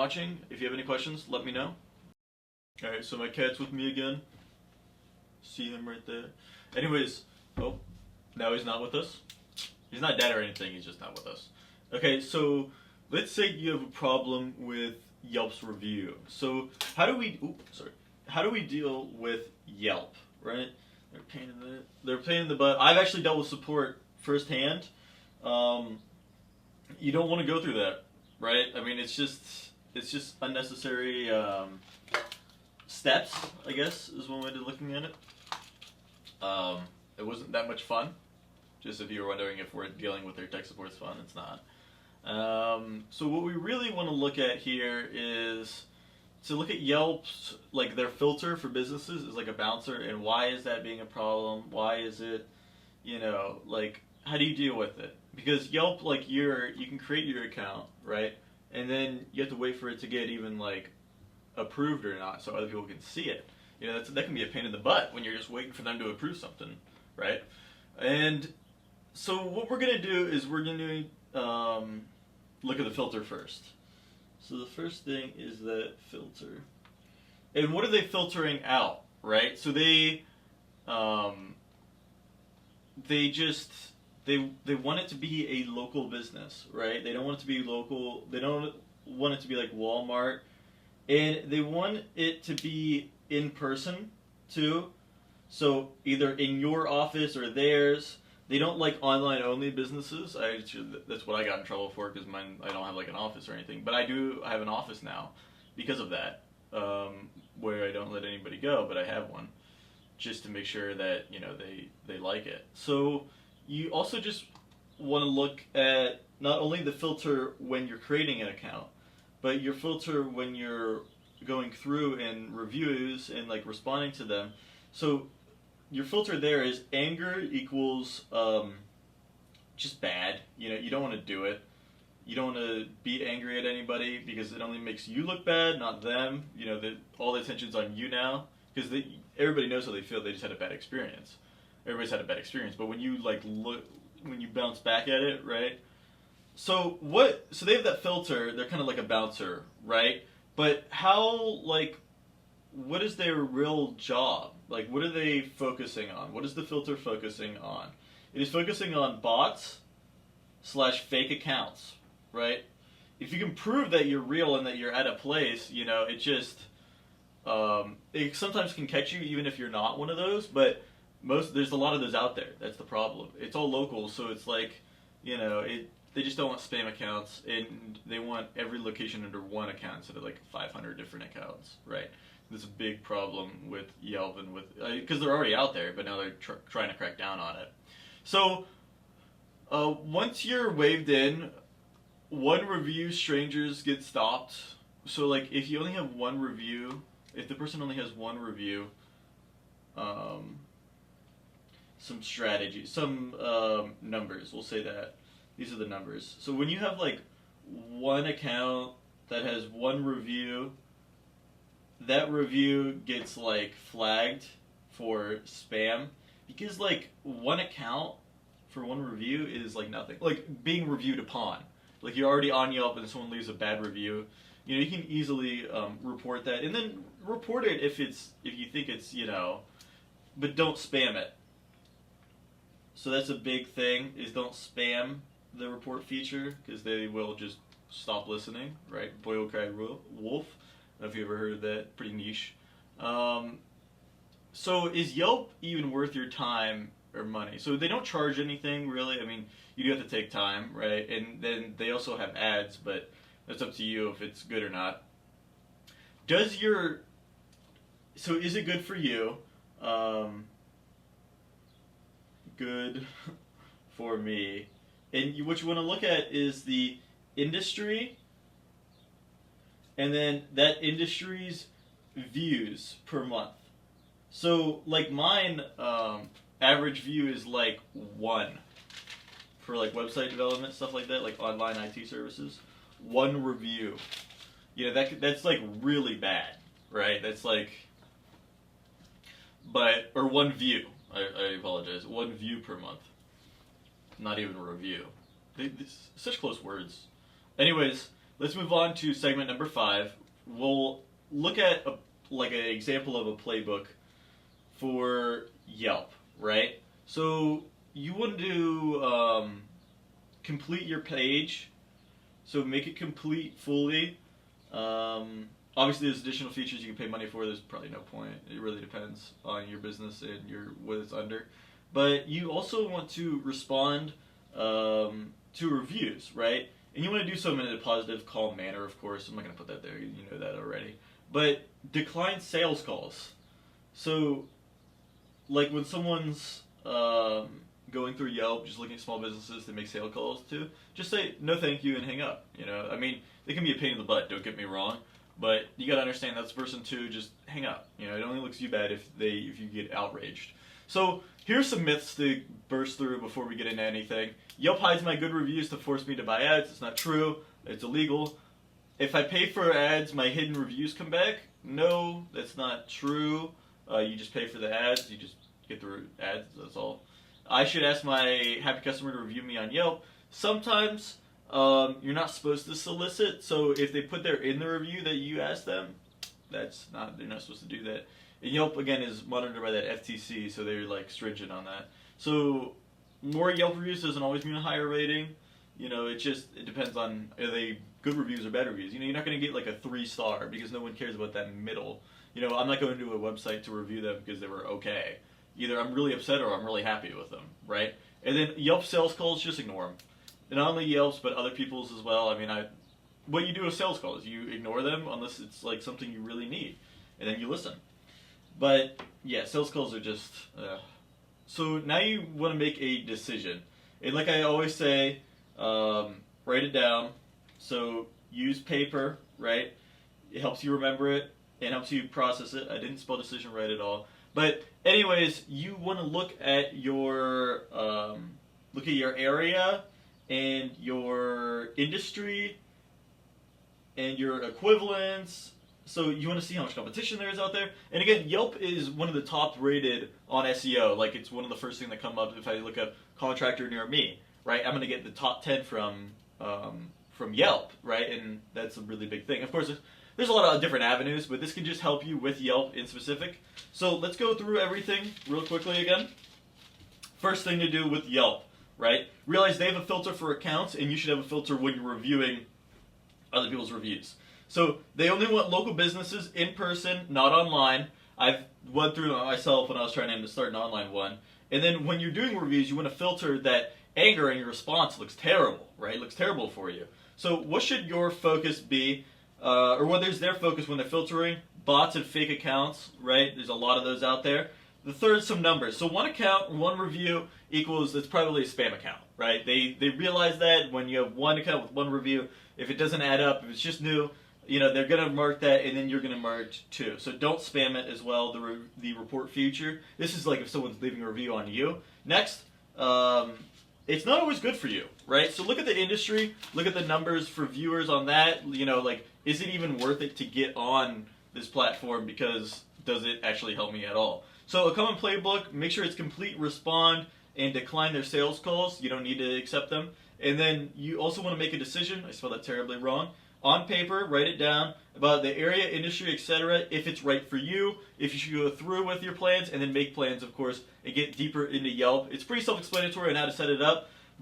watching. If you have any questions, let me know. Alright, so my cat's with me again. See him right there. Anyways, oh, now he's not with us. He's not dead or anything, he's just not with us. Okay, so let's say you have a problem with Yelp's review. So how do we deal with Yelp, right? They're a pain in the butt. I've actually dealt with support firsthand. You don't want to go through that, right? I mean, it's just unnecessary steps, I guess, is one way to looking at it. It wasn't that much fun. Just if you were wondering if we're dealing with their tech support's fun, it's not. So what we really want to look at here is to look at Yelp's, like their filter for businesses is like a bouncer, and why is that being a problem? Why is it, like, how do you deal with it? Because Yelp, like, you can create your account, right? And then you have to wait for it to get even, like, approved or not so other people can see it. That can be a pain in the butt when you're just waiting for them to approve something, right? And so what we're going to do is we're going to look at the filter first. So the first thing is the filter. And what are they filtering out, right? So they want it to be a local business, right? They don't want it to be local. They don't want it to be like Walmart. And they want it to be in person too. So either in your office or theirs. They don't like online-only businesses. That's what I got in trouble for because I don't have like an office or anything. But I have an office now because of that, where I don't let anybody go, but I have one just to make sure that they like it. So you also just want to look at not only the filter when you're creating an account, but your filter when you're going through and reviews and like responding to them. So your filter there is anger equals just bad. You don't want to do it. You don't want to be angry at anybody because it only makes you look bad, not them. All the attention's on you now because everybody knows how they feel. They just had a bad experience. Everybody's had a bad experience, but when you when you bounce back at it, right? So they have that filter. They're kind of like a bouncer, right? But what is their real job? Like, what are they focusing on? What is the filter focusing on? It is focusing on bots / fake accounts, right? If you can prove that you're real and that you're at a place, it just, it sometimes can catch you even if you're not one of those, but there's a lot of those out there. That's the problem. It's all local, so it's like, they just don't want spam accounts, and they want every location under one account instead of like 500 different accounts, right? There's a big problem with Yelp and because they're already out there, but now they're trying to crack down on it. So once you're waved in, one review strangers get stopped. So like if you only have one review, if the person only has one review, some strategy, some numbers, we'll say that. These are the numbers. So when you have like one account that has one review, that review gets like flagged for spam because like one account for one review is like nothing. Like being reviewed upon. Like you're already on Yelp and someone leaves a bad review. You can easily report that and then report it if you think it's but don't spam it. So that's a big thing is don't spam the report feature because they will just stop listening, right? Boy will cry wolf. I don't know if you ever heard of that. Pretty niche. So is Yelp even worth your time or money? So they don't charge anything really. I mean, you do have to take time, right? And then they also have ads, but that's up to you if it's good or not. So is it good for you? Good for me. And what you want to look at is the industry, and then that industry's views per month. So like mine, average view is like 1 for like website development, stuff like that, like online IT services. 1 review. That's like really bad, right? That's like, or 1 view. I apologize. 1 view per month. Not even a review. Such close words. Anyways, let's move on to segment number 5. We'll look at like an example of a playbook for Yelp, right? So you want to complete your page, so make it complete fully. Obviously, there's additional features you can pay money for. There's probably no point. It really depends on your business and what it's under. But you also want to respond to reviews, right? And you want to do so in a positive, calm manner, of course. I'm not going to put that there. You know that already. But decline sales calls. So, like when someone's going through Yelp, just looking at small businesses to make sales calls to, just say no thank you and hang up. You know, I mean, they can be a pain in the butt, don't get me wrong, but you gotta understand that's person too, just hang up. You know, it only looks you bad if you get outraged. So here's some myths to burst through before we get into anything. Yelp hides my good reviews to force me to buy ads. It's not true. It's illegal. If I pay for ads, my hidden reviews come back. No, that's not true. You just pay for the ads. You just get the ads. That's all. I should ask my happy customer to review me on Yelp. Sometimes you're not supposed to solicit, so if they put in the review that you asked them, they're not supposed to do that. And Yelp again is monitored by that FTC, so they're like stringent on that. So more Yelp reviews doesn't always mean a higher rating. You know, it depends on are they good reviews or bad reviews. You know, you're not going to get like a 3-star because no one cares about that middle. You know, I'm not going to a website to review them because they were okay. Either I'm really upset or I'm really happy with them, right? And then Yelp sales calls, just ignore them. And not only Yelp's, but other people's as well. I mean, what you do with sales calls, you ignore them unless it's like something you really need, and then you listen. But yeah, sales calls are just. So now you want to make a decision, and like I always say, write it down. So use paper, right? It helps you remember it. It helps you process it. I didn't spell decision right at all. But anyways, you want to look at your area and your industry and your equivalents. So you want to see how much competition there is out there. And again, Yelp is one of the top rated on SEO. Like it's one of the first things that come up if I look up contractor near me, right? I'm going to get the top 10 from Yelp, right? And that's a really big thing. Of course, there's a lot of different avenues, but this can just help you with Yelp in specific. So let's go through everything real quickly again. First thing to do with Yelp, right? Realize they have a filter for accounts, and you should have a filter when you're reviewing other people's reviews. So they only want local businesses in person, not online. I've went through it myself when I was trying to start an online one. And then when you're doing reviews, you want to filter that anger in your response looks terrible, right? It looks terrible for you. So what should your focus be? Or what is their focus when they're filtering? Bots and fake accounts, right? There's a lot of those out there. The third, some numbers. So one account, one review equals, it's probably a spam account, right? They realize that when you have one account with one review, if it doesn't add up, if it's just new, you know, they're going to mark that, and then you're going to mark too. So don't spam it as well, the report feature. This is like if someone's leaving a review on you. Next, it's not always good for you, right? So look at the industry, look at the numbers for viewers on that. You know, like, is it even worth it to get on this platform because does it actually help me at all? So a common playbook, make sure it's complete, respond, and decline their sales calls. You don't need to accept them. And then you also want to make a decision. I spelled that terribly wrong. On paper, write it down about the area, industry, etc. If it's right for you, if you should go through with your plans, and then make plans, of course, and get deeper into Yelp. It's pretty self-explanatory on how to set it up.